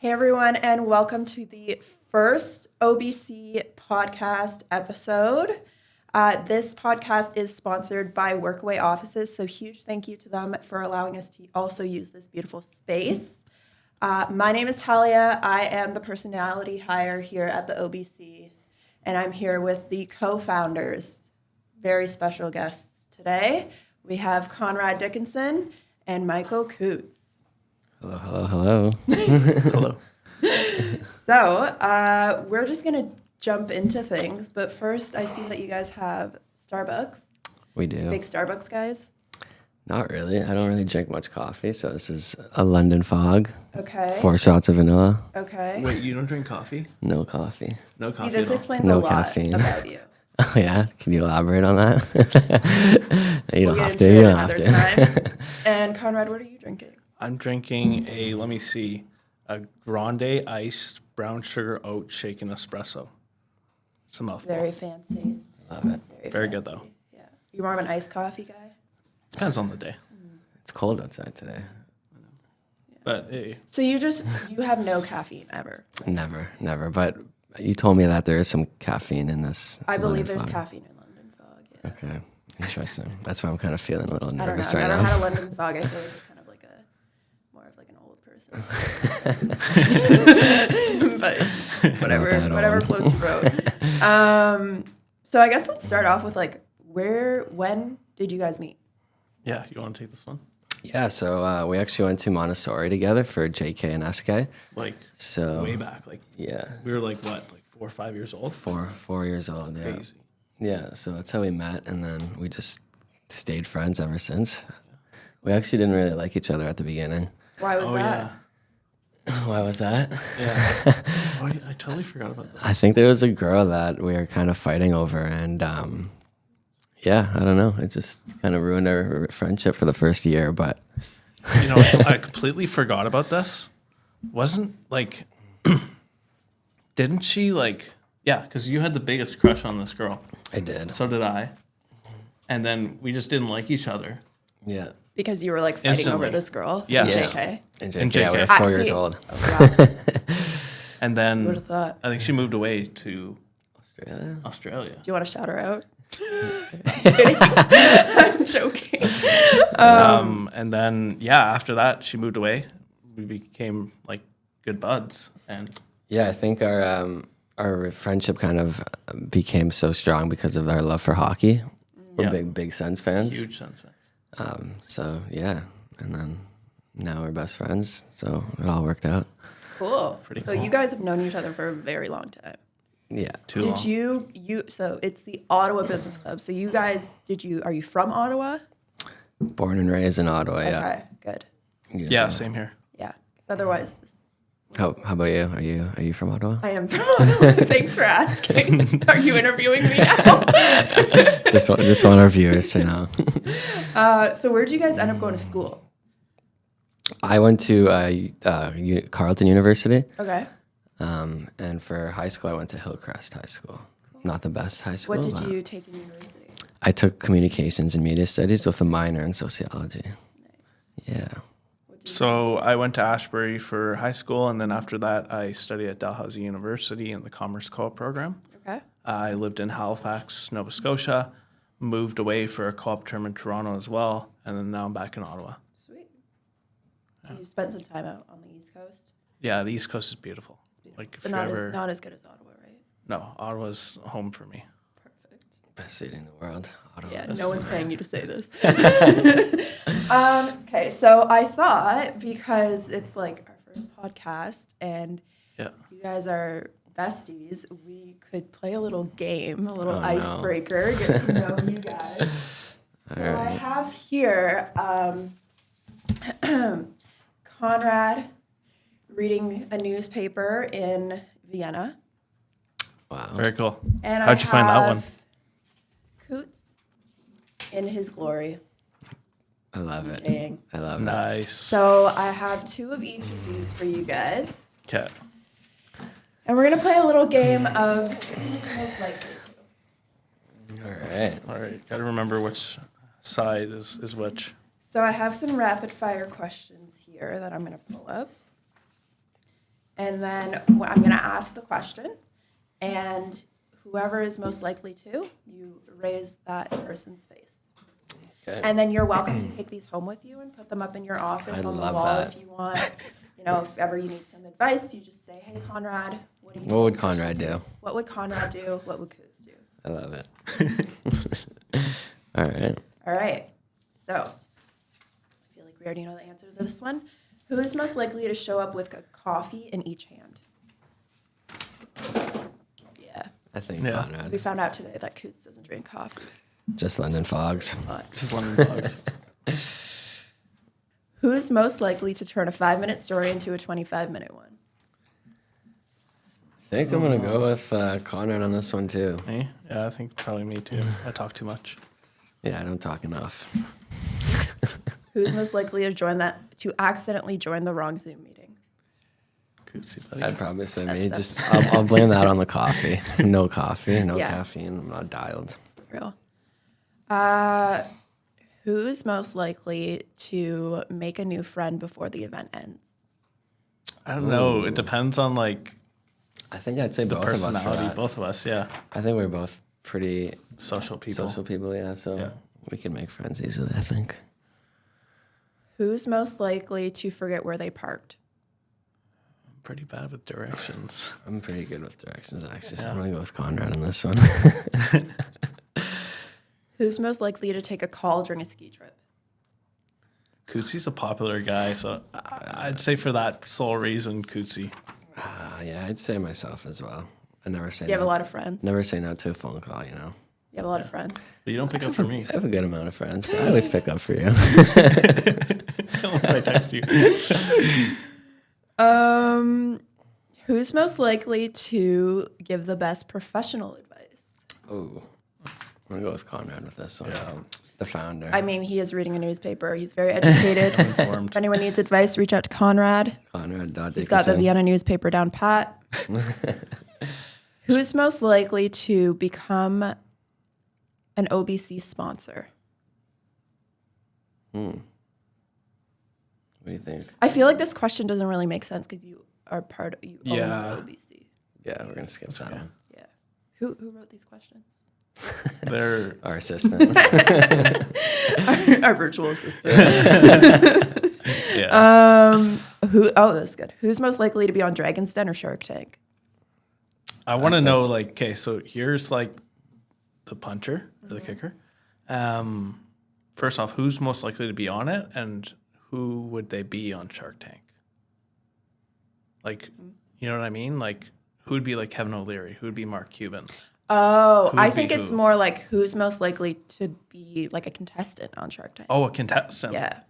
Hey everyone, and welcome to the first OBC podcast episode. This podcast is sponsored by WorkAway offices, so huge thank you to them for allowing us to also use this beautiful space. My name is Talia. I am the personality hire here at the OBC, and I'm here with the co-founders, very special guests today. We have Conrad Dickinson and Michael Kouts. Hello, hello, hello. Hello. So we're just going to jump into things. But first, I see that you guys have Starbucks. We do. Big Starbucks guys. Not really. I don't really drink much coffee, so this is a London Fog. Okay. 4 shots of vanilla. Okay. You don't drink coffee? No coffee. No See, coffee this at all? explains No a lot caffeine. about you. Oh, yeah? Can you elaborate on that? You We'll don't get have into to. it You don't another have to. time. And Conrad, what are you drinking? I'm drinking a grande iced brown sugar oat shaken espresso. It's a mouthful. Very fancy. Love it. Very good, fancy. though. Yeah. You more of an iced coffee guy? Depends on the day. It's cold outside today. But hey, So you have no caffeine ever? Never. But you told me that there is some caffeine in this. I believe London there's Fog. caffeine in London Fog. Yeah. Okay. Interesting. That's why I'm kind of feeling a little I don't know. nervous I've right never now. had a London Fog. I feel like it's kind of like more of like an old person. But whatever floats your boat. So I guess let's start off with like when did you guys meet? yeah, you want to take this one? Yeah, so we actually went to Montessori together for JK and SK. Like So way back. Like yeah, we were like 4 or 5 years old? 4 years old. Yeah. Crazy. Yeah, so that's how we met, and then we just stayed friends ever since. We actually didn't really like each other at the beginning. Why was Oh that? yeah. Why was that? Yeah. Oh, I totally forgot about that. I think there was a girl that we were kind of fighting over, and yeah, I don't know. It just kind of ruined our friendship for the first year, but You know, I completely forgot about this. Wasn't like didn't she like yeah, because you had the biggest crush on this girl. I did. So did I. And then we just didn't like each other. Yeah. Because you were like fighting Instantly. over this girl. Yeah. JK. And And JK, we were JK. 4 years see. old. Oh, wow. And Who'd then have thought? I think she moved away to Australia. Australia. Do you want to shout her out? I'm joking. And then yeah, after that she moved away. We became like good buds. And Yeah, I think our friendship kind of became so strong because of our love for hockey. We're Yeah. big Sens fans. huge sense. So yeah, and then now we're best friends. So it all worked out. Cool. Pretty So cool. you guys have known each other for a very long time. Yeah. Too Did long. you so it's the Ottawa Business Club. So you guys are you from Ottawa? Born and raised in Ottawa. Yeah. Okay, good. Yeah, so- same here. Yeah. Because otherwise How about you? Are you from Ottawa? I am from Ottawa. Thanks for asking. Are you interviewing me now? just want our viewers to know. So where'd you guys end up going to school? I went to Carleton University, Okay. and for high school I went to Hillcrest High School. Not the best high school. What did but you take in university? I took communications and media studies with a minor in sociology. Nice. Yeah. So I went to Ashbury for high school, and then after that I studied at Dalhousie University in the Commerce Co-op program. Okay. I lived in Halifax, Nova Scotia, moved away for a co-op term in Toronto as well, and then now I'm back in Ottawa. Sweet. So you spent some time out on the East Coast? Yeah, the East Coast is beautiful. It's beautiful. Like if But you not ever, as not as good as Ottawa, right? no, Ottawa's home for me. Perfect. Best city in the world. Ottawa. Yeah, no one's paying you to say this. Okay, so I thought because it's like our first podcast and Yeah. you guys are besties, we could play a little game, a little Oh, no. icebreaker, get to know you guys. So I Alright. have here Conrad reading a newspaper in Vienna. Wow. Very cool. And How'd you find that one? Kouts in his glory. I love it. Dang. I love it. Nice. So I have two of each of these for you guys. Okay. And we're going to play a little game of who's most likely to. All right. All right. Got to remember which side is which. So I have some rapid fire questions here that I'm going to pull up. And then I'm going to ask the question, and whoever is most likely to, you raise that person's face. Okay. And then you're welcome to take these home with you and put them up in your office I on the love wall that. if you want. You know, if ever you need some advice, you just say, hey, Conrad, what do you What would Conrad do? What would Conrad do? What would Kouts do? I love it. All right. All right. So I feel like we already know the answer to this one. Who is most likely to show up with a coffee in each hand? Yeah. I think Yeah. So we Conrad. found out today that Kouts doesn't drink coffee. Just London Fogs. But Just London dogs. who is most likely to turn a 5-minute story into a 25-minute one? I think I'm going to go with Conrad on this one, too. Me? Yeah, I think probably me too. I talk too much. Yeah, I don't talk enough. Who's most likely to accidentally join the wrong Zoom meeting? Kootsy, buddy. I'd probably say me. That's- Just I'll blame that on the coffee. No coffee, no Yeah. caffeine. I'm not dialed. Real. Who's most likely to make a new friend before the event ends? I don't know. It depends on like I think I'd say the both of us for personality. that. Both of us, yeah. I think we're both pretty Social people. social people, yeah. So Yeah. we can make friends easily, I think. Who's most likely to forget where they parked? I'm pretty bad with directions. I'm pretty good with directions, actually. So Yeah. I'm going to go with Conrad on this one. Who's most likely to take a call during a ski trip? Kootsy's a popular guy, so I'd say for that sole reason, Kootsy. Yeah, I'd say myself as well. I never say You have no. a lot of friends. Never say no to a phone call, you know. You have a lot of friends. But you don't pick up for me. I have a good amount of friends. I always pick up for you. I text you. Who's most likely to give the best professional advice? Oh, I'm going to go with Conrad with this one. Yeah. The founder. I mean, he is reading a newspaper. He's very educated. Informed. If anyone needs advice, reach out to Conrad. Conrad. He's got the Vienna newspaper down pat. Who's most likely to become an OBC sponsor? What do you think? I feel like this question doesn't really make sense because you own Yeah. OBC. Yeah, we're going to skip that one. Yeah. Who wrote these questions? They're Our assistant. Our virtual assistant. yeah. That's good. Who's most likely to be on Dragon's Den or Shark Tank? I want to know, like, okay, so here's like the puncher or the kicker. First off, who's most likely to be on it, and who would they be on Shark Tank? Like, you know what I mean? Like, who would be like Kevin O'Leary? Who would be Mark Cuban? Oh, Who I would think be it's who? more like who's most likely to be like a contestant on Shark Tank. Oh, a contestant. Yeah.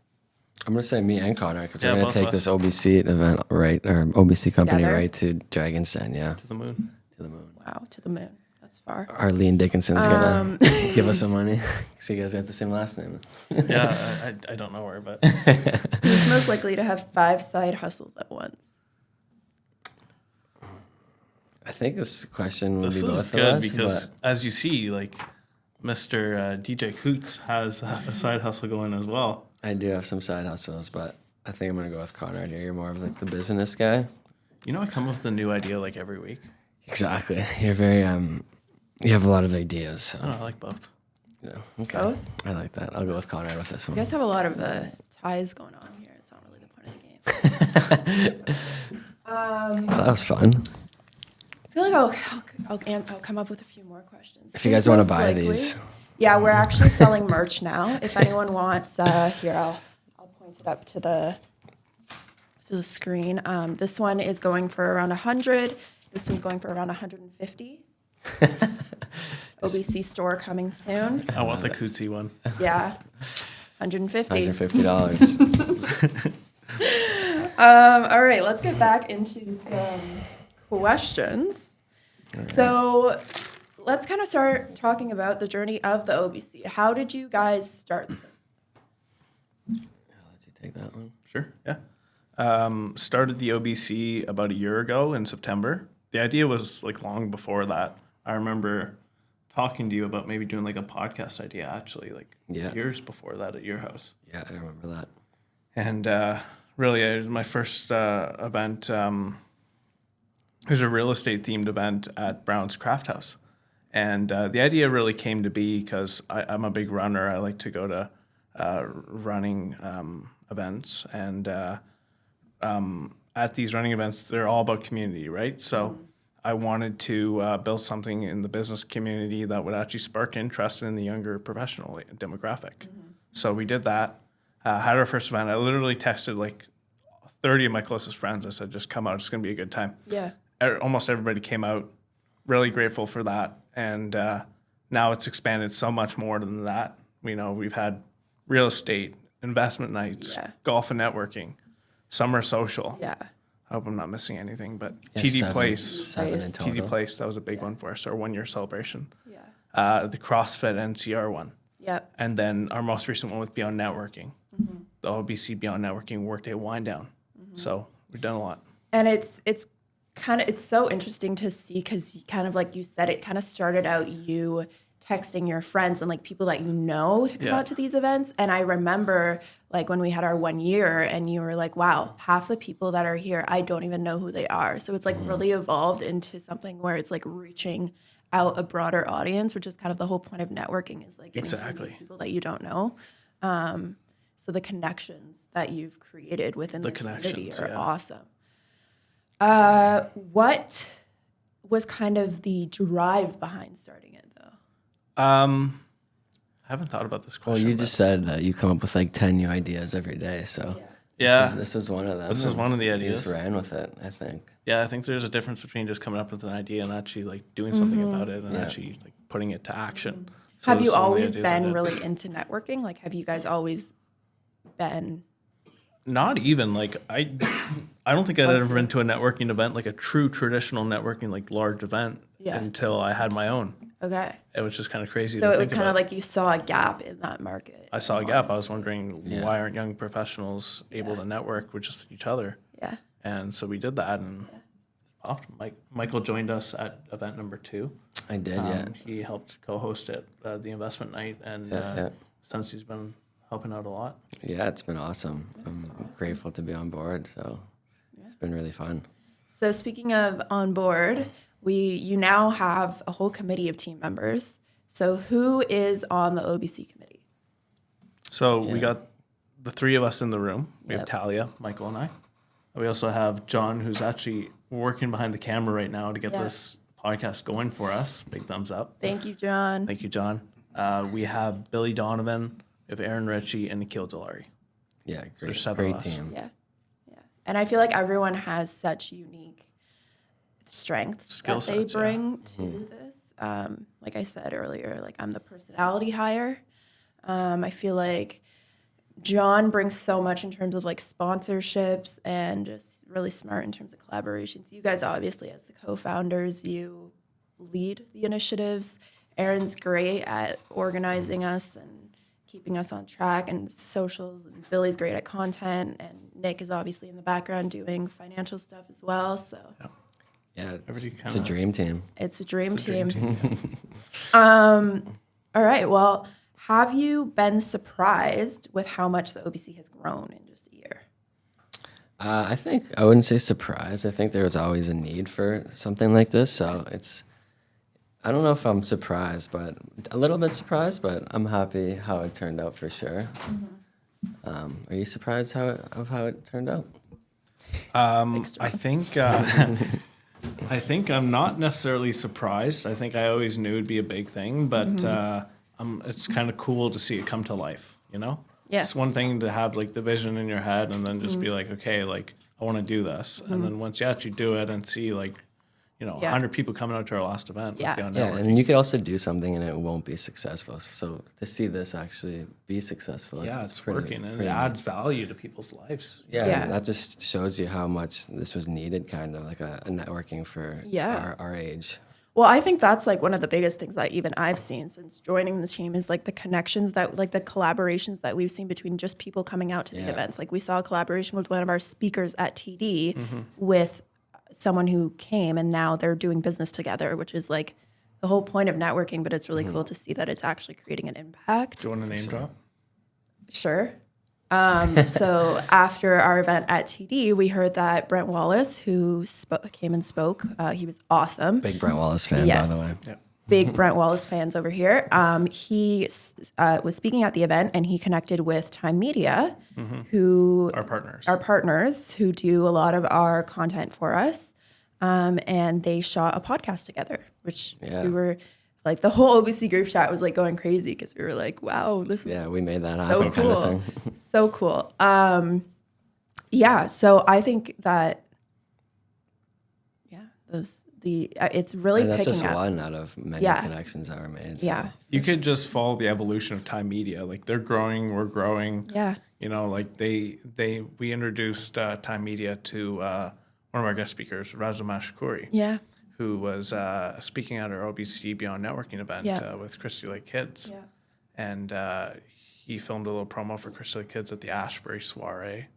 I'm going to say me and Conrad because Yeah, we're going both to of take us. this OBC event right, or OBC company Together? right to Dragon's Den, yeah. To the moon. To the moon. Wow, to the moon. That's far. Arlene Dickinson's going to give us some money because you guys got the same last name. Yeah, I don't know her, but Who's most likely to have 5 side hustles at once? I think this question would this be is both good of us. because, as you see, like Mr. DJ Kouts has a side hustle going as well. I do have some side hustles, but I think I'm going to go with Conrad here. You're more of like the business guy. You know, I come up with a new idea like every week. Exactly. You're very, you have a lot of ideas. So, Oh, I like both. you know, okay. Both? I like that. I'll go with Conrad with this one. You guys have a lot of ties going on here. It's not really the point of the game. Oh, that was fun. I feel like I'll come up with a few more questions. If you guys Who's want to most buy likely- these, Yeah, we're actually selling merch now. If anyone wants, here I'll point it up to the screen. This one is going for around 100. This one's going for around 150. OBC store coming soon. I want the Kootsy one. Yeah, 150. $150. All right, let's get back into some questions. So let's kind of start talking about the journey of the OBC. How did you guys start this? I'll let you take that one. Sure, yeah. Started the OBC about a year ago in September. The idea was like long before that. I remember talking to you about maybe doing like a podcast idea actually, like Yeah. years before that at your house. Yeah, I remember that. And really, it was my first event there's a real estate themed event at Brown's Craft House. And the idea really came to be because I'm a big runner. I like to go to running events. And at these running events, they're all about community, right? So I wanted to build something in the business community that would actually spark interest in the younger professional demographic. So we did that, had our first event. I literally texted like 30 of my closest friends. I said, just come out. It's going to be a good time. Yeah. Almost everybody came out. Really grateful for that. And now it's expanded so much more than that. We've had real estate, investment nights, golf and networking, summer social. Yeah. I hope I'm not missing anything, but Yeah, TD Place. seven in total. TD Place, that was a big one for us, our 1 year celebration. Yeah. The CrossFit NCR one. Yep. And then our most recent one with Beyond Networking. The OBC Beyond Networking Workday Wind Down. So we've done a lot. And it's so interesting to see because kind of like you said, it kind of started out you texting your friends and like people that you know to come out to these events. And I remember like when we had our 1 year and you were like, wow, half the people that are here, I don't even know who they are. So it's like really evolved into something where it's like reaching out a broader audience, which is kind of the whole point of networking is like getting to meet people that you don't know. So the connections that you've created within the community are awesome. What was kind of the drive behind starting it, though? I haven't thought about this question. Well, you just said that you come up with like 10 new ideas every day. So this was one of them. This is one of the ideas. You just ran with it, I think. Yeah, I think there's a difference between just coming up with an idea and actually like doing something about it and actually like putting it to action. So Have you always been really into networking? Like, have you guys always been? Not even like I don't think I'd ever been to a networking event, like a true traditional networking, like large event until I had my own. Okay. It was just kind of crazy. So it was kind of like you saw a gap in that market. I saw a gap. I was wondering why aren't young professionals able to network with just each other? Yeah. And so we did that, and Michael joined us at event number 2. I did, He helped co-host it, the investment night, and since he's been helping out a lot. Yeah, it's been awesome. I'm grateful to be on board. So it's been really fun. So speaking of on board, you now have a whole committee of team members. So who is on the OBC committee? So we got the 3 of us in the room. We have Talia, Michael, and I. We also have John, who's actually working behind the camera right now to get this podcast going for us. Big thumbs up. Thank you, John. Thank you, John. We have Billy Donovan, we have Aaron Ritchie, and Nikhil Dalari. Yeah, There's great 7 of us. team. Yeah. And I feel like everyone has such unique strengths Skill that they sets, bring to this. Like I said earlier, like I'm the personality hire. I feel like John brings so much in terms of like sponsorships and just really smart in terms of collaborations. You guys obviously as the co-founders, you lead the initiatives. Aaron's great at organizing us and keeping us on track and socials, and Billy's great at content, and Nick is obviously in the background doing financial stuff as well. So yeah, it's a dream team. It's a dream team. All right, well, have you been surprised with how much the OBC has grown in just a year? I think I wouldn't say surprised. I think there was always a need for something like this. So I don't know if I'm surprised, but a little bit surprised, but I'm happy how it turned out for sure. Are you surprised how it turned out? I think I'm not necessarily surprised. I think I always knew it'd be a big thing, but it's kind of cool to see it come to life, you know? Yeah. It's one thing to have like the vision in your head and then just be like, okay, like I want to do this. And then once you actually do it and see like, 100 people coming out to our last event. Yeah. And you could also do something and it won't be successful. So to see this actually be successful, it's working and it adds value to people's lives. Yeah, that just shows you how much this was needed, kind of like a networking for our age. Well, I think that's like one of the biggest things that even I've seen since joining the team is like the connections that like the collaborations that we've seen between just people coming out to the events. Like we saw a collaboration with one of our speakers at TD with someone who came and now they're doing business together, which is like the whole point of networking, but it's really cool to see that it's actually creating an impact. Do you want a name drop? Sure. So after our event at TD, we heard that Brent Wallace, who came and spoke, he was awesome. Big Brent Wallace fan, Yes. by the way. Yep. Big Brent Wallace fans over here. He was speaking at the event, and he connected with Time Media, who Our partners. our partners who do a lot of our content for us. And they shot a podcast together, which Yeah. we were like, the whole OBC group chat was like going crazy because we were like, wow, this is Yeah, we made that so happen cool. kind of thing. So cool. Yeah, so I think that, it's really And that's picking just up. one out of many Yeah. connections that were made. So. Yeah, You could just follow the evolution of Time Media. Like they're growing, we're growing. yeah, You know, like we introduced Time Media to one of our guest speakers, Razama Shukuri, yeah, who was speaking at our OBC Beyond Networking event Yeah. With Christy Lake Kids. yeah, And he filmed a little promo for Christy Lake Kids at the Ashbury Soiree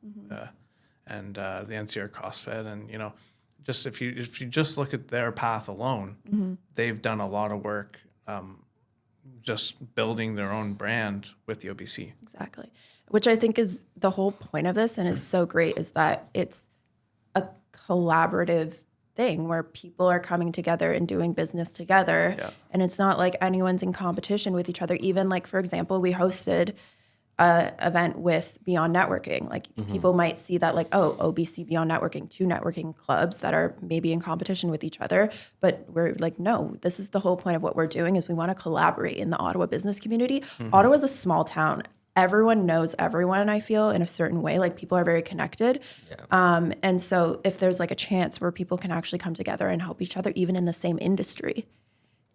and the NCR CrossFit. And, you know, just if you just look at their path alone, they've done a lot of work just building their own brand with the OBC. exactly. Which I think is the whole point of this, and is so great, is that it's a collaborative thing where people are coming together and doing business together. Yeah. And it's not like anyone's in competition with each other. Even like, for example, we hosted a event with Beyond Networking. Like people might see that like, oh, OBC Beyond Networking, two networking clubs that are maybe in competition with each other. But we're like, no, this is the whole point of what we're doing, is we want to collaborate in the Ottawa business community. Ottawa's a small town. Everyone knows everyone, I feel, in a certain way. Like people are very connected. And so if there's like a chance where people can actually come together and help each other, even in the same industry,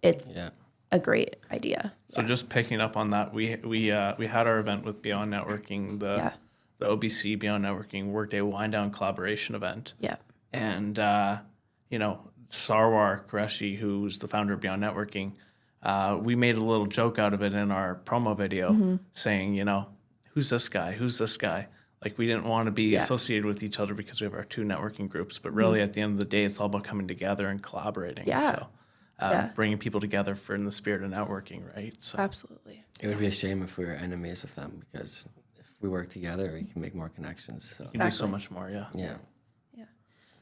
it's Yeah. a great idea. So just picking up on that, we had our event with Beyond Networking, the OBC Beyond Networking Workday Wind Down collaboration event. Yeah. And, you know, Sarwar Qureshi, who's the founder of Beyond Networking, we made a little joke out of it in our promo video saying, you know, who's this guy? Who's this guy? Like, we didn't want to be associated with each other because we have our two networking groups. But really, at the end of the day, it's all about coming together and collaborating. Yeah. So Yeah. bringing people together for in the spirit of networking, right? So Absolutely. It would be a shame if we were enemies with them, because if we work together, we can make more connections. So you can do so Exactly. much more, yeah. yeah.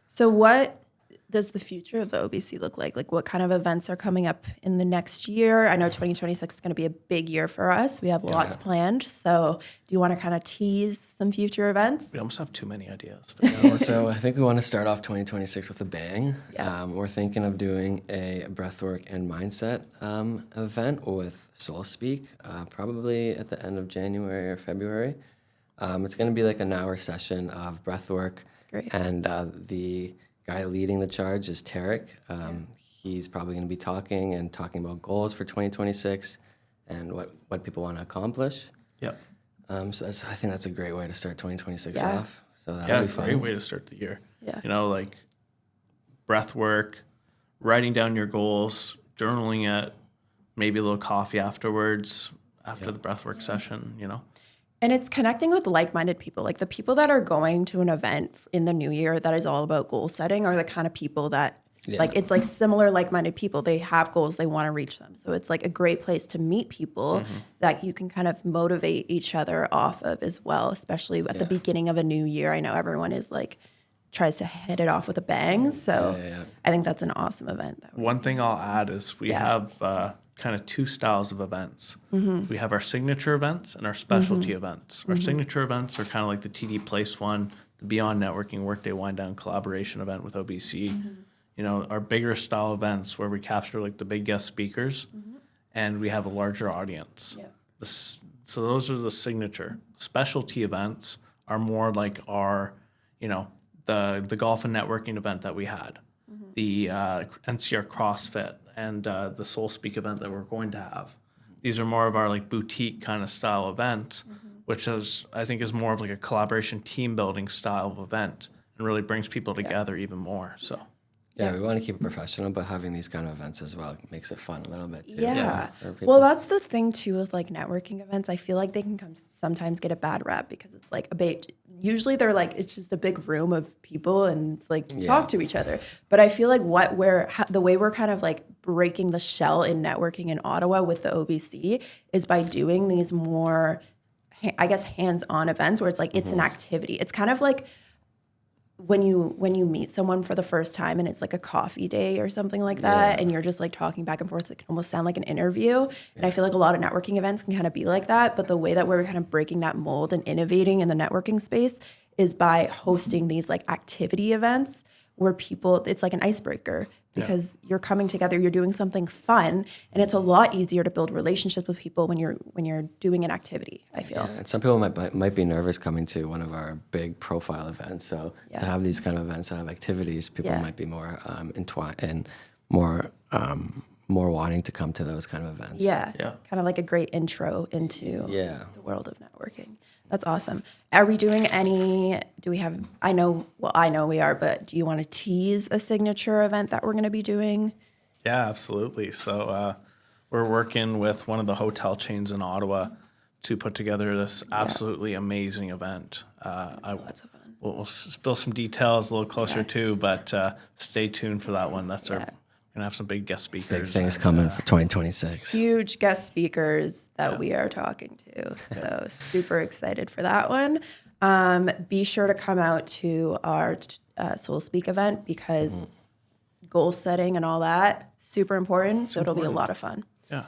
So what does the future of the OBC look like? Like what kind of events are coming up in the next year? I know 2026 is going to be a big year for us. We have lots planned. So do you want to kind of tease some future events? We almost have too many ideas. But yeah. So I think we want to start off 2026 with a bang. Yeah. We're thinking of doing a breathwork and mindset event with Soul Speak, probably at the end of January or February. It's going to be like an hour session of breathwork. That's great. And the guy leading the charge is Tarek. He's probably going to be talking about goals for 2026 and what people want to accomplish. Yep. So I think that's a great way to start 2026 Yeah. off. So that'll Yeah, be it's a fun. great way to start the year. Yeah. You know, like breath work, writing down your goals, journaling it, maybe a little coffee afterwards, after the breath work session, you know. And it's connecting with like-minded people. Like the people that are going to an event in the new year that is all about goal setting are the kind of people that like it's like similar like-minded people. They have goals, they want to reach them. So it's like a great place to meet people that you can kind of motivate each other off of as well, especially at the beginning of a new year. I know everyone is like tries to hit it off with a bang. So I think that's an awesome event. One thing I'll add is we have kind of two styles of events. We have our signature events and our specialty events. Our signature events are kind of like the TD Place one, the Beyond Networking Workday Wind Down collaboration event with OBC. You know, our bigger style events where we capture like the big guest speakers and we have a larger audience. Yeah. So those are the signature. Specialty events are more like our, you know, the golf and networking event that we had, the NCR CrossFit, and the Soul Speak event that we're going to have. These are more of our like boutique kind of style events, which I think is more of like a collaboration team building style of event and really brings people together even more. So Yeah, we want to keep it professional, but having these kind of events as well makes it fun a little bit too. Yeah. for people. Well, that's the thing too with like networking events. I feel like they can sometimes get a bad rap because it's like usually they're like, it's just a big room of people and it's like talk to each other. But I feel like the way we're kind of like breaking the shell in networking in Ottawa with the OBC is by doing these more I guess, hands-on events where it's like it's an activity. It's kind of like when you meet someone for the first time and it's like a coffee day or something like that, and you're just like talking back and forth. It can almost sound like an interview. And I feel like a lot of networking events can kind of be like that. But the way that we're kind of breaking that mold and innovating in the networking space is by hosting these like activity events where people, it's like an icebreaker because you're coming together, you're doing something fun, and it's a lot easier to build relationships with people when you're doing an activity, I feel. Yeah, and some people might be nervous coming to one of our big profile events. So to have these kind of events, have activities, people might be more entwined and more wanting to come to those kind of events. Yeah. Kind of like a great intro into the world of networking. That's awesome. Are we doing I know we are, but do you want to tease a signature event that we're going to be doing? Yeah, absolutely. So we're working with one of the hotel chains in Ottawa to put together this absolutely amazing event. Lots of fun. We'll spill some details a little closer too, but stay tuned for that one. That's we're going to have some big guest speakers. Big things coming for 2026. Huge guest speakers that we are talking to. So super excited for that one. Be sure to come out to our Soul Speak event because goal setting and all that, super important. So it'll be a lot of fun. Yeah.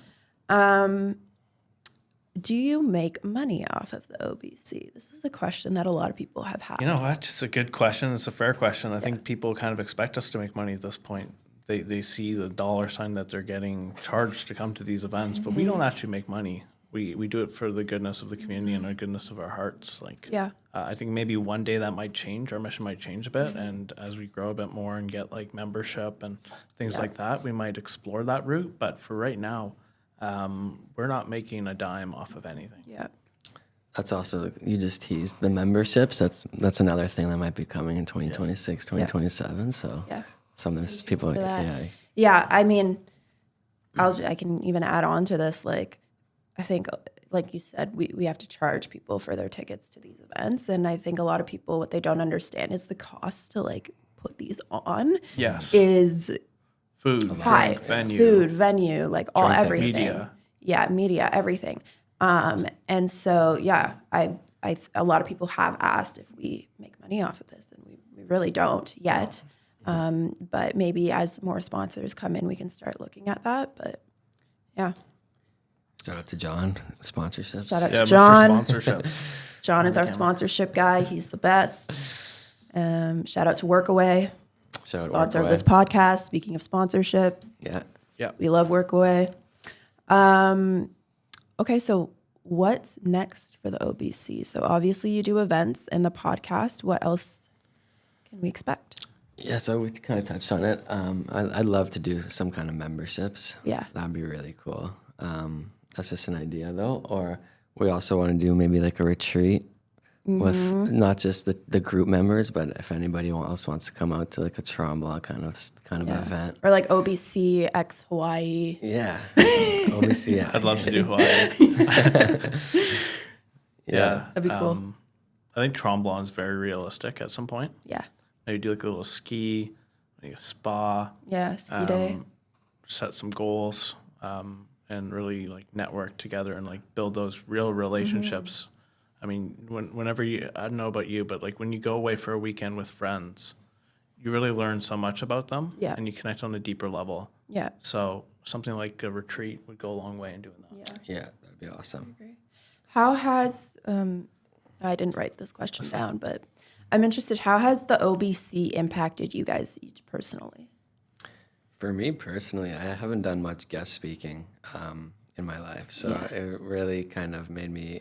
Do you make money off of the OBC? This is a question that a lot of people have had. You know what? It's a good question. It's a fair question. I think people kind of expect us to make money at this point. They see the dollar sign that they're getting charged to come to these events, but we don't actually make money. We do it for the goodness of the community and the goodness of our hearts. I think maybe one day that might change. Our mission might change a bit, and as we grow a bit more and get like membership and things like that, we might explore that route. But for right now, we're not making a dime off of anything. Yeah. That's also, you just teased the memberships. That's another thing that might be coming in 2026, 2027. So some of those people, I mean, I can even add on to this. Like, I think, like you said, we have to charge people for their tickets to these events. And I think a lot of people, what they don't understand is the cost to like put these on is food, high. drink, venue, like everything. Media. Yeah, media, everything. And so, a lot of people have asked if we make money off of this, and we really don't yet. But maybe as more sponsors come in, we can start looking at that. But yeah. Shout out to John, sponsorships. Shout out to John. Mr. Sponsorships. John is our sponsorship guy. He's the best. Shout out to WorkAway, sponsor of this podcast. Speaking of sponsorships. Yeah. We love WorkAway. Okay, so what's next for the OBC? So obviously you do events and the podcast. What else can we expect? Yeah, so we kind of touched on it. I'd love to do some kind of memberships. Yeah. That'd be really cool. That's just an idea, though. Or we also want to do maybe like a retreat with not just the group members, but if anybody else wants to come out to like a Tremblant kind of event. Or like OBC X Hawaii. Yeah. OBC, yeah. I'd love to do Hawaii. Yeah. That'd be cool. I think Tremblant is very realistic at some point. Yeah. Maybe do like a little ski, maybe a spa. Yeah, ski day. Set some goals and really like network together and like build those real relationships. I mean, whenever I don't know about you, but like when you go away for a weekend with friends, you really learn so much about them and you connect on a deeper level. Yeah. So something like a retreat would go a long way in doing that. Yeah, that'd be awesome. How has, I didn't write this question down, but I'm interested, how has the OBC impacted you guys each personally? For me personally, I haven't done much guest speaking in my life, so it really kind of made me.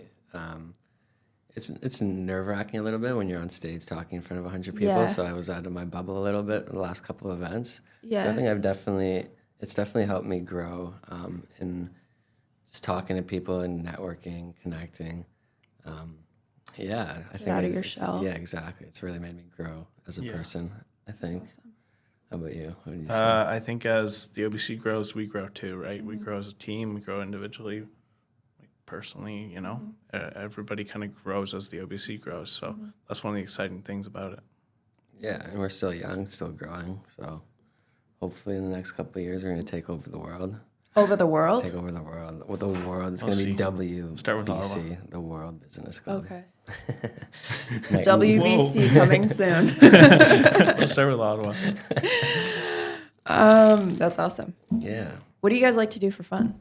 It's nerve-wracking a little bit when you're on stage talking in front of 100 people. Yeah. So I was out of my bubble a little bit in the last couple of events. Yeah. So I think it's definitely helped me grow in just talking to people and networking, connecting. I think out of your shell. Yeah, exactly. It's really made me grow as a person, I think. Awesome. How about you? What do you say? I think as the OBC grows, we grow too, right? We grow as a team, we grow individually, like personally, you know. Everybody kind of grows as the OBC grows. So that's one of the exciting things about it. Yeah, and we're still young, still growing. So hopefully in the next couple of years, we're going to take over the world. Over the world? Take over the world. Well, the world. It's going to be Start with WBC, Ottawa. the World Business Club. Okay. Like, WBC coming soon. We'll start with Ottawa. That's awesome. Yeah. What do you guys like to do for fun?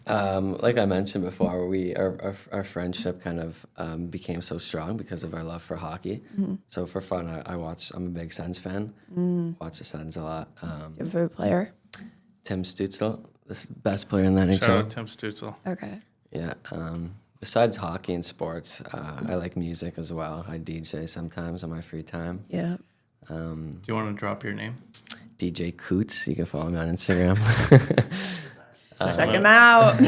Like I mentioned before, our friendship kind of became so strong because of our love for hockey. So for fun, I'm a big Sens fan. Watch the Sens a lot. Your favorite player? Tim Stützle, the best player in the Shout out NHL. Tim Stützle. Okay. Yeah. Besides hockey and sports, I like music as well. I DJ sometimes on my free time. Yeah. Do you want to drop your name? DJ Kouts. You can follow me on Instagram. Check him out.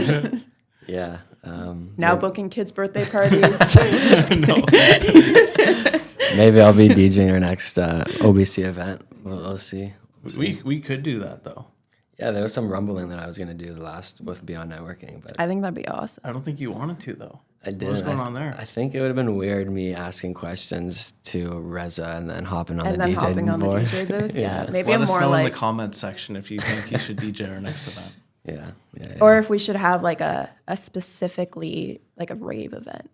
Yeah. Now booking kids' birthday parties. No. Maybe I'll be DJing our next OBC event. We'll see. We could do that though. Yeah, there was some rumbling that I was going to do the last with Beyond Networking, but I think that'd be awesome. I don't think you wanted to though. I did. What's going on there? I think it would have been weird me asking questions to Reza and then hopping on And the then DJ hopping on the board. DJ booth. Yeah. Maybe Let I'm us more know in the like, comments section if you think you should DJ our next event. Yeah. or if we should have like a specifically like a rave event.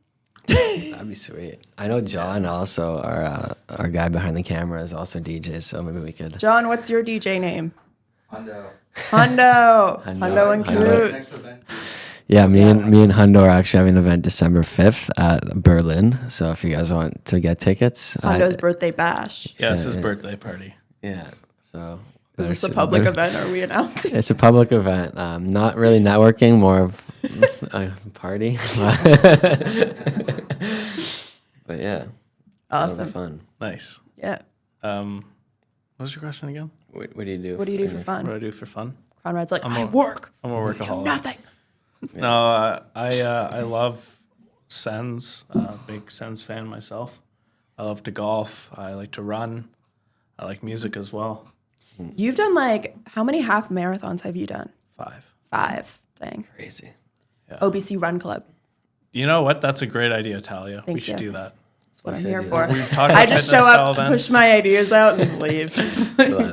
That'd be sweet. I know John also, our guy behind the camera, is also DJ, so maybe we could. John, what's your DJ name? Hundo. Hundo and Hundo. Kouts. Next event. Yeah, me and Hundo are actually having an event December 5th at Berlin. So if you guys want to get tickets, Hundo's birthday bash. Yeah, it's his birthday party. yeah. So Is this a public event? Are we announcing? It's a public event. Not really networking, more of a party. But yeah, that'll Awesome. be fun. Nice. Yeah. What was your question again? What do you do? What do you do for What fun? do I do for fun? Conrad's like, I a- work. I'm a workaholic. Nothing. No, I love Sens. Big Sens fan myself. I love to golf. I like to run. I like music as well. You've done like, how many half marathons have you done? 5. 5. Dang. Crazy. OBC Run Club. You know what? That's a great idea, Talia. Thank we should you. do that. That's what I'm should here do for. that. We've talked I about just show fitness-style up, events. push my ideas out, and leave.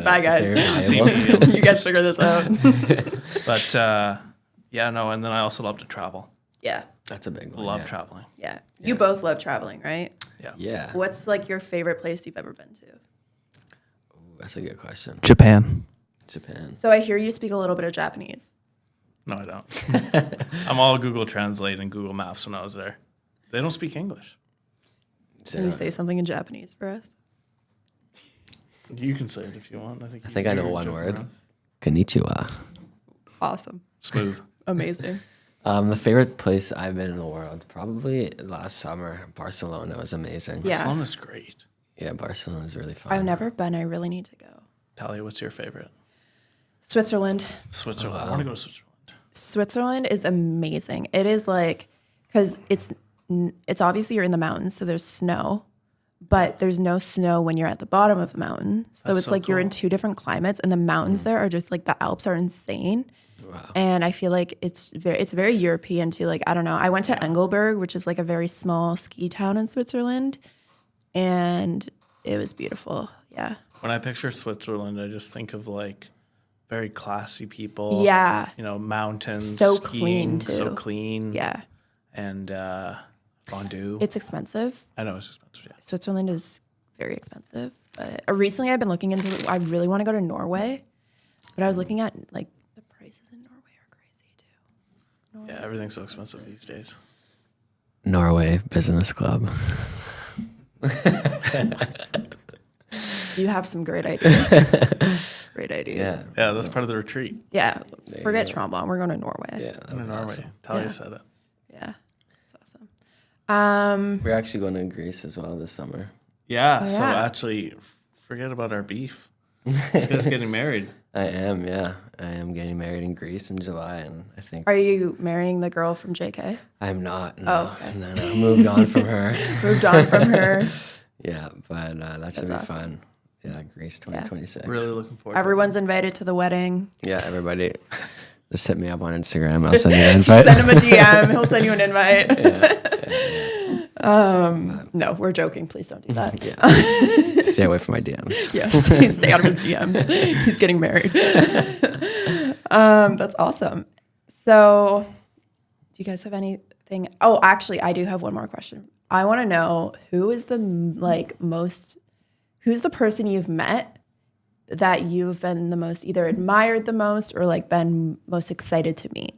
Bye, guys. Very See valuable. me. You guys figure this out. But yeah, no, and then I also love to travel. Yeah. That's a big one. Love yeah. traveling. Yeah. You both love traveling, right? Yeah. Yeah. What's like your favorite place you've ever been to? Ooh, that's a good question. Japan. Japan. So I hear you speak a little bit of Japanese. No, I don't. I'm all Google Translate and Google Maps when I was there. They don't speak English. Can you say something in Japanese for us? You can say it if you want. I think I know one word. Konnichiwa. Awesome. Smooth. Amazing. The favorite place I've been in the world, probably last summer, Barcelona was amazing. Yeah. Barcelona's great. Yeah, Barcelona is really fun. I've never been. I really need to go. Talia, what's your favorite? Switzerland. Switzerland. I want to go to Switzerland. Switzerland is amazing. It is like, because it's obviously you're in the mountains, so there's snow, but there's no snow when you're at the bottom of the mountain. So That's it's so like you're in cool. 2 different climates, and the mountains there are just like, the Alps are insane. Wow. And I feel like it's very European too. Like, I don't know. I went to Engelberg, which is like a very small ski town in Switzerland, and it was beautiful. Yeah. When I picture Switzerland, I just think of like very classy people. Yeah. You know, mountains. So skiing, clean, too. So clean. Yeah. And fondue. It's expensive. I know it's expensive. Yeah. Switzerland is very expensive. But recently I've been looking into, I really want to go to Norway, but I was looking at like the prices in Norway are crazy too. Norway's Yeah, everything's so expensive these days. Norway Business Club. You have some great ideas. Great ideas. Yeah. Yeah, that's part of the retreat. Yeah. Forget go. Trombone. We're going to Norway. Yeah. that'd In be Norway. awesome. Talia Yeah. said it. Yeah. That's awesome. We're actually going to Greece as well this summer. Yeah, so yeah. actually, forget about our beef. This guy's getting married. I am, yeah. I am getting married in Greece in July, and I think Are you marrying the girl from JK? I'm not. No, Oh, okay. no. Moved on from her. Moved on from her. Yeah, but that should That's be awesome. fun. Yeah, Greece 2026. Really looking forward Everyone's invited to the wedding. Yeah, everybody, just hit me up on Instagram. I'll send you an invite. Send him a DM. He'll send you an invite. No, we're joking. Please don't do that. Yeah. Stay away from my DMs. Yes, stay out of his DMs. He's getting married. That's awesome. So, do you guys have anything? Oh, actually, I do have one more question. I want to know who is the who's the person you've met that you've been the most either admired the most or like been most excited to meet?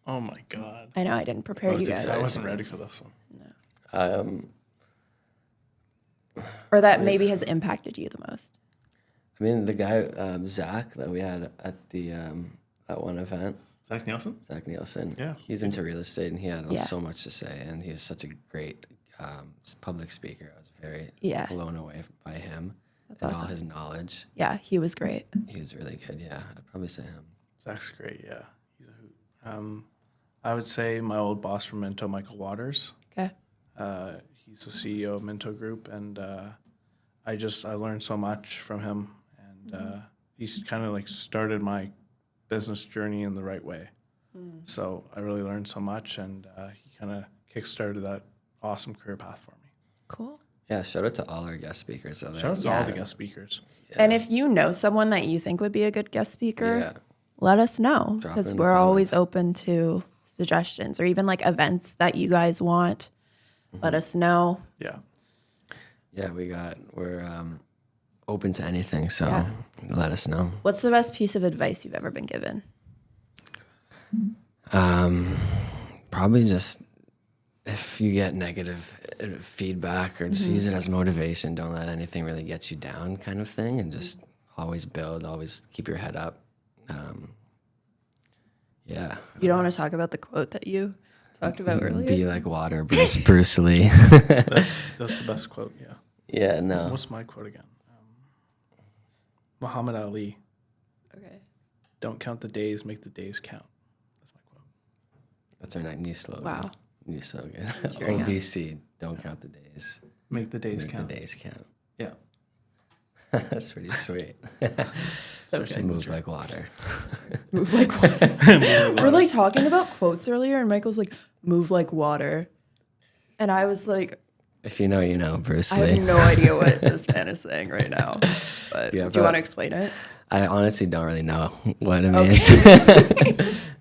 Oh my God. I know I didn't prepare you guys. I wasn't ready for this one. Or that maybe has impacted you the most. I mean, the guy, Zach, that we had at the at one event, Zach Nielsen? Zach Nielsen. Yeah. He's into real estate, and he had Yeah. so much to say, and he's such a great public speaker. I was very blown away by him and awesome. all his knowledge. Yeah, he was great. He was really good. Yeah, I'd probably say him. Zach's great, yeah. He's a hoot. I would say my old boss from Minto, Michael Waters. Okay. He's the CEO of Minto Group, and I learned so much from him, and he's kind of like started my business journey in the right way. So I really learned so much, and he kind of kickstarted that awesome career path for me. Cool. Yeah, shout out to all our guest speakers. Shout out to all the guest speakers. Yeah. And if you know someone that you think would be a good guest speaker, let us know, Drop it because in the we're always comments. open to suggestions or even like events that you guys want. Let us know. Yeah. Yeah, we're open to anything, so let us know. What's the best piece of advice you've ever been given? Probably just if you get negative feedback or just use it as motivation, don't let anything really get you down kind of thing, and just always build, always keep your head up. Yeah. You don't want to talk about the quote that you talked about earlier? Be like water, Bruce Lee. That's the best quote, yeah. Yeah, no. What's my quote again? Muhammad Ali. Okay. Don't count the days, make the days count. That's my quote. That's our new slogan. Wow. New slogan. cheering on. OBC, don't count the days. Make the days Make count. the days count. Yeah. That's pretty sweet. So Just good. move like water. Move like water. We're like talking about quotes earlier, and Michael's like, move like water. And I was like, If you know, you know, Bruce I Lee. have no idea what this man is saying right now. But Yeah, do you but- want to explain it? I honestly don't really know what it means.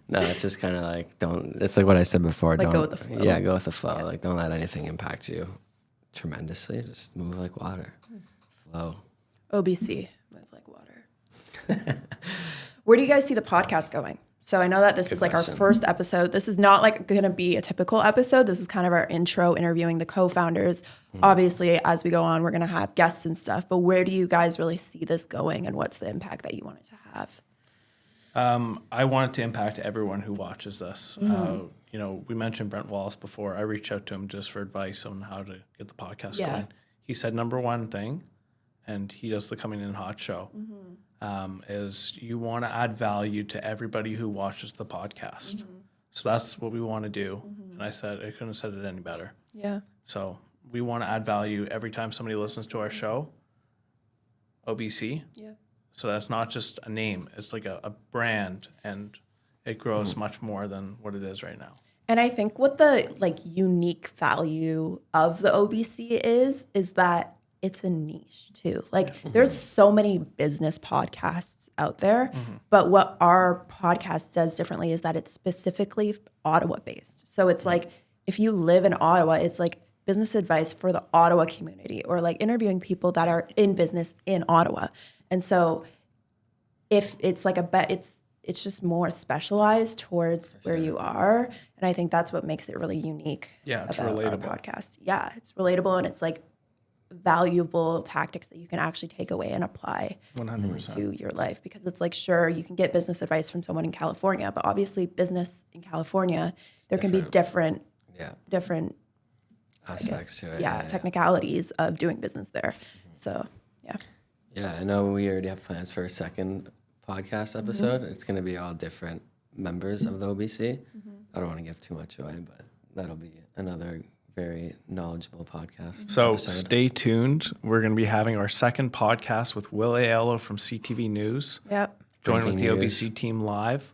No, it's just kind of like it's like what I said before. Like, don't go with the flow. Yeah, go with the flow. Like, don't let anything impact you tremendously. Just move like water. Flow. OBC, move like water. Where do you guys see the podcast going? So I know that this is like question. our first episode. This is not like going to be a typical episode. This is kind of our intro, interviewing the co-founders. Obviously, as we go on, we're going to have guests and stuff. But where do you guys really see this going, and what's the impact that you want it to have? I want it to impact everyone who watches this. You know, we mentioned Brent Wallace before. I reached out to him just for advice on how to get the podcast going. He said number one thing, and he does the Coming In Hot show, is you want to add value to everybody who watches the podcast. So that's what we want to do. And I said, I couldn't have said it any better. Yeah. So we want to add value every time somebody listens to our show, OBC. Yeah. So that's not just a name. It's like a brand, and it grows much more than what it is right now. And I think what the like unique value of the OBC is that it's a niche too. Like there's so many business podcasts out there, but what our podcast does differently is that it's specifically Ottawa based. So it's like if you live in Ottawa, it's like business advice for the Ottawa community, or like interviewing people that are in business in Ottawa. And so if it's like it's just more specialized towards where you are. And I think that's what makes it really unique Yeah, it's about relatable. our podcast. Yeah, it's relatable, and it's like valuable tactics that you can actually take away and apply 100%. to your life. Because it's like, sure, you can get business advice from someone in California, but obviously business in California, there can be different Aspects to it. technicalities of doing business there. So, yeah. Yeah, I know we already have plans for a second podcast episode. It's going to be all different members of the OBC. I don't want to give too much away, but that'll be another very knowledgeable podcast. So episode. stay tuned. We're going to be having our second podcast with Will Aiello from CTV News. Yep. Joining with the Breaking news. OBC team live.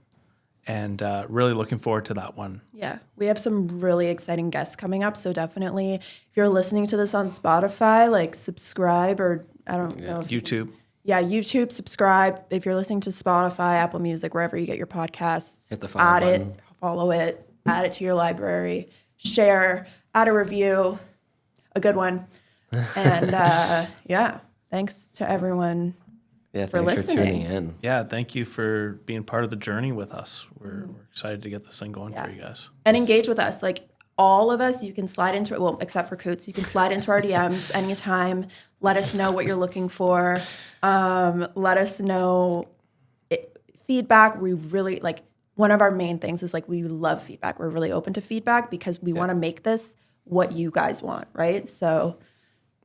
And really looking forward to that one. Yeah, we have some really exciting guests coming up. So definitely, if you're listening to this on Spotify, like subscribe, or I don't know if YouTube. Yeah, YouTube, subscribe. If you're listening to Spotify, Apple Music, wherever you get your podcasts, Hit the follow add button. it, follow it, add it to your library, share, add a review, a good one. And yeah, thanks to everyone. Yeah, for thanks for listening. tuning in. Yeah, thank you for being part of the journey with us. We're excited to get this thing going for you guys. And engage with us. Like all of us, you can slide into it. Well, except for Kouts, you can slide into our DMs anytime. Let us know what you're looking for. Let us know feedback. We really like one of our main things is like we love feedback. We're really open to feedback because we want to make this what you guys want, right? So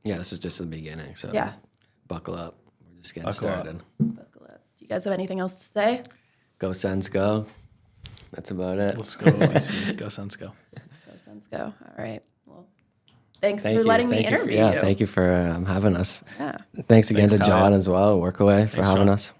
Yeah, this is just the beginning. So yeah, buckle up. We're just getting Buckle up. started. buckle up. Do you guys have anything else to say? Go Sens, go. That's about it. Let's go, OBC. Go Sens, go. Go Sens, go. All right. Well, thanks Thank for you. letting me Thank you for- interview yeah, you. thank you for having us. Yeah. Thanks again Thanks, to John Tyler. as well, WorkAway, for having John. us.